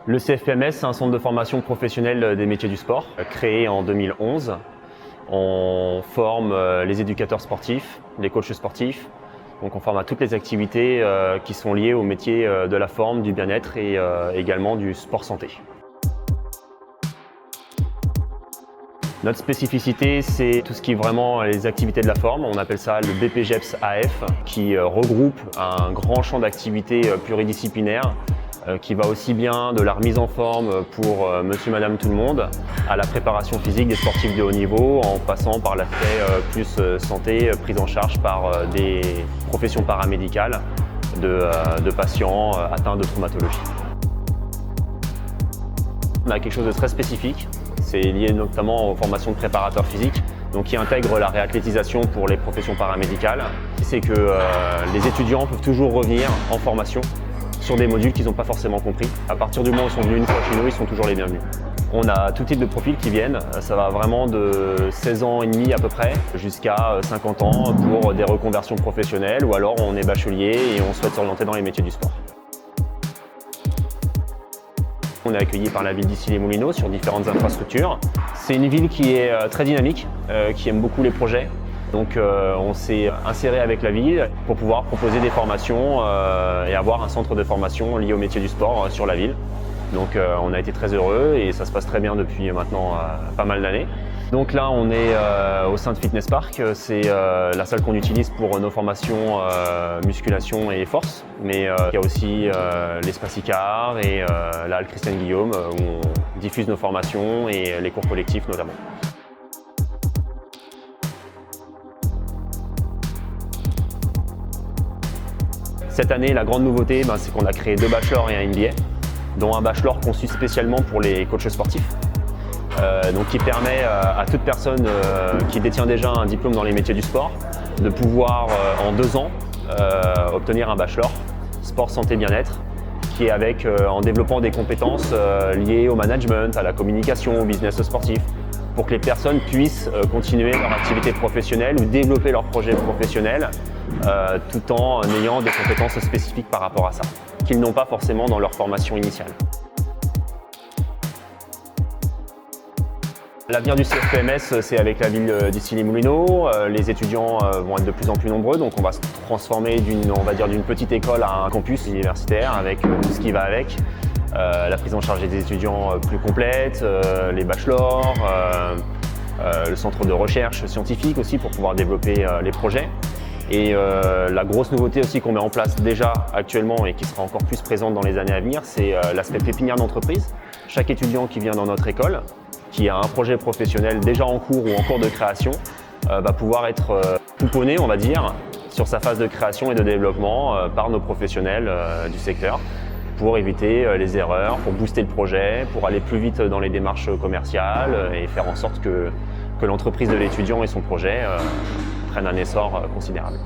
Le CFPMS, c'est un centre de formation professionnelle des métiers du sport, créé en 2011. On forme les éducateurs sportifs, les coachs sportifs. Donc on forme à toutes les activités qui sont liées au métier de la forme, du bien-être et également du sport santé. Notre spécificité, c'est tout ce qui est vraiment les activités de la forme. On appelle ça le BPGEPS AF, qui regroupe un grand champ d'activités pluridisciplinaires qui va aussi bien de la remise en forme pour monsieur, madame, tout le monde, à la préparation physique des sportifs de haut niveau, en passant par l'aspect plus santé, prise en charge par des professions paramédicales de patients atteints de traumatologie. On a quelque chose de très spécifique, c'est lié notamment aux formations de préparateurs physiques, donc qui intègre la réathlétisation pour les professions paramédicales. C'est que les étudiants peuvent toujours revenir en formation sur des modules qu'ils n'ont pas forcément compris. À partir du moment où ils sont venus une fois chez nous, ils sont toujours les bienvenus. On a tout type de profils qui viennent, ça va vraiment de 16 ans et demi à peu près jusqu'à 50 ans pour des reconversions professionnelles ou alors on est bachelier et on souhaite s'orienter dans les métiers du sport. On est accueilli par la ville d'Issy-les-Moulineaux sur différentes infrastructures. C'est une ville qui est très dynamique, qui aime beaucoup les projets. Donc on s'est inséré avec la ville pour pouvoir proposer des formations et avoir un centre de formation lié au métier du sport sur la ville. Donc on a été très heureux et ça se passe très bien depuis maintenant pas mal d'années. Donc là on est au sein de Fitness Park, c'est la salle qu'on utilise pour nos formations musculation et force, mais il y a aussi l'espace Icare et la halle Christiane Guillaume où on diffuse nos formations et les cours collectifs notamment. Cette année, la grande nouveauté, c'est qu'on a créé 2 bachelors et un MBA, dont un bachelor conçu spécialement pour les coachs sportifs, donc qui permet à toute personne qui détient déjà un diplôme dans les métiers du sport de pouvoir en 2 ans obtenir un bachelor sport, santé, bien-être, qui est avec en développant des compétences liées au management, à la communication, au business sportif, pour que les personnes puissent continuer leur activité professionnelle ou développer leur projet professionnel tout en ayant des compétences spécifiques par rapport à ça, qu'ils n'ont pas forcément dans leur formation initiale. L'avenir du CFPMS, c'est avec la ville d'Issy-les-Moulineaux. Les étudiants vont être de plus en plus nombreux, donc on va se transformer d'une petite école à un campus universitaire avec tout ce qui va avec. La prise en charge des étudiants plus complète, les bachelors, le centre de recherche scientifique aussi pour pouvoir développer les projets. Et la grosse nouveauté aussi qu'on met en place déjà actuellement et qui sera encore plus présente dans les années à venir, c'est l'aspect pépinière d'entreprise. Chaque étudiant qui vient dans notre école, qui a un projet professionnel déjà en cours ou en cours de création, va pouvoir être pouponné, on va dire, sur sa phase de création et de développement par nos professionnels du secteur pour éviter les erreurs, pour booster le projet, pour aller plus vite dans les démarches commerciales et faire en sorte que l'entreprise de l'étudiant et son projet prennent un essor considérable.